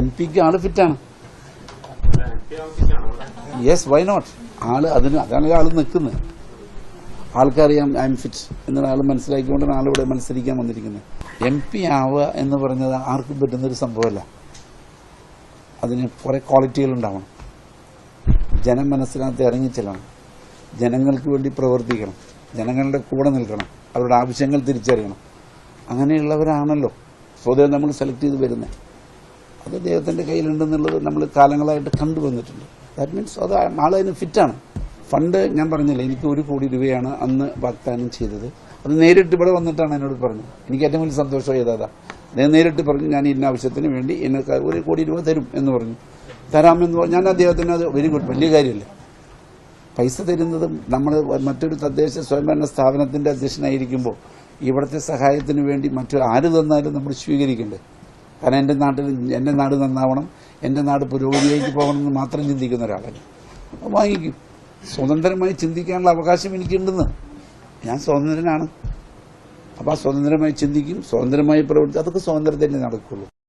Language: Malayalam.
MP-ക്ക് ആള് ഫിറ്റാണ്. Yes, why not? അതാണ് ആള് നിൽക്കുന്നത്. ആൾക്കറിയാം ഐ എം ഫിറ്റ് എന്നുള്ള ആൾ മനസ്സിലാക്കിക്കൊണ്ടാണ് ആളിവിടെ മത്സരിക്കാൻ വന്നിരിക്കുന്നത്. MP ആവുക എന്ന് പറഞ്ഞത് ആർക്കും പറ്റുന്നൊരു സംഭവമല്ല. അതിന് കുറേ ക്വാളിറ്റികളുണ്ടാവണം. ജനം മനസ്സിനകത്ത് ഇറങ്ങിച്ചെല്ലണം, ജനങ്ങൾക്ക് വേണ്ടി പ്രവർത്തിക്കണം, ജനങ്ങളുടെ കൂടെ നിൽക്കണം, അവരുടെ ആവശ്യങ്ങൾ തിരിച്ചറിയണം. അങ്ങനെയുള്ളവരാണല്ലോ സ്വതവേ നമ്മൾ സെലക്ട് ചെയ്ത് വരുന്നത്. അത് അദ്ദേഹത്തിൻ്റെ കയ്യിലുണ്ടെന്നുള്ളത് നമ്മൾ കാലങ്ങളായിട്ട് കണ്ടുവന്നിട്ടുണ്ട്. ദാറ്റ് മീൻസ് അത് ആളതിന് ഫിറ്റാണ്. ഫണ്ട് ഞാൻ പറഞ്ഞില്ല, എനിക്ക് 1 കോടി രൂപയാണ് അന്ന് വാഗ്ദാനം ചെയ്തത്. അത് നേരിട്ട് ഇവിടെ വന്നിട്ടാണ് എന്നോട് പറഞ്ഞത്. എനിക്ക് ഏറ്റവും വലിയ സന്തോഷം ചെയ്തതാ. അദ്ദേഹം നേരിട്ട് പറഞ്ഞു, ഞാൻ ഇന്ന ആവശ്യത്തിന് വേണ്ടി എനിക്ക് 1 കോടി രൂപ തരും എന്ന് പറഞ്ഞു. തരാമെന്ന് പറഞ്ഞു. ഞാൻ അദ്ദേഹത്തിന് അത് വെരി ഗുഡ്, വലിയ കാര്യമല്ലേ. പൈസ തരുന്നതും നമ്മൾ മറ്റൊരു തദ്ദേശ സ്വയംഭരണ സ്ഥാപനത്തിൻ്റെ അധ്യക്ഷനായിരിക്കുമ്പോൾ ഇവിടുത്തെ സഹായത്തിന് വേണ്ടി ആര് തന്നാലും നമ്മൾ സ്വീകരിക്കണ്ടേ. കാരണം എൻ്റെ നാട് നന്നാവണം, എൻ്റെ നാട് പുരോഗതിയിലേക്ക് പോകണമെന്ന് മാത്രം ചിന്തിക്കുന്ന ഒരാളല്ല. വാങ്ങിക്കും. സ്വതന്ത്രമായി ചിന്തിക്കാനുള്ള അവകാശം എനിക്കുണ്ടെന്ന്. ഞാൻ സ്വതന്ത്രനാണ്. അപ്പോൾ ആ സ്വതന്ത്രമായി ചിന്തിക്കും, സ്വതന്ത്രമായി പ്രവർത്തിക്കും. അതൊക്കെ സ്വാതന്ത്ര്യത്തിലേ നടക്കുള്ളൂ.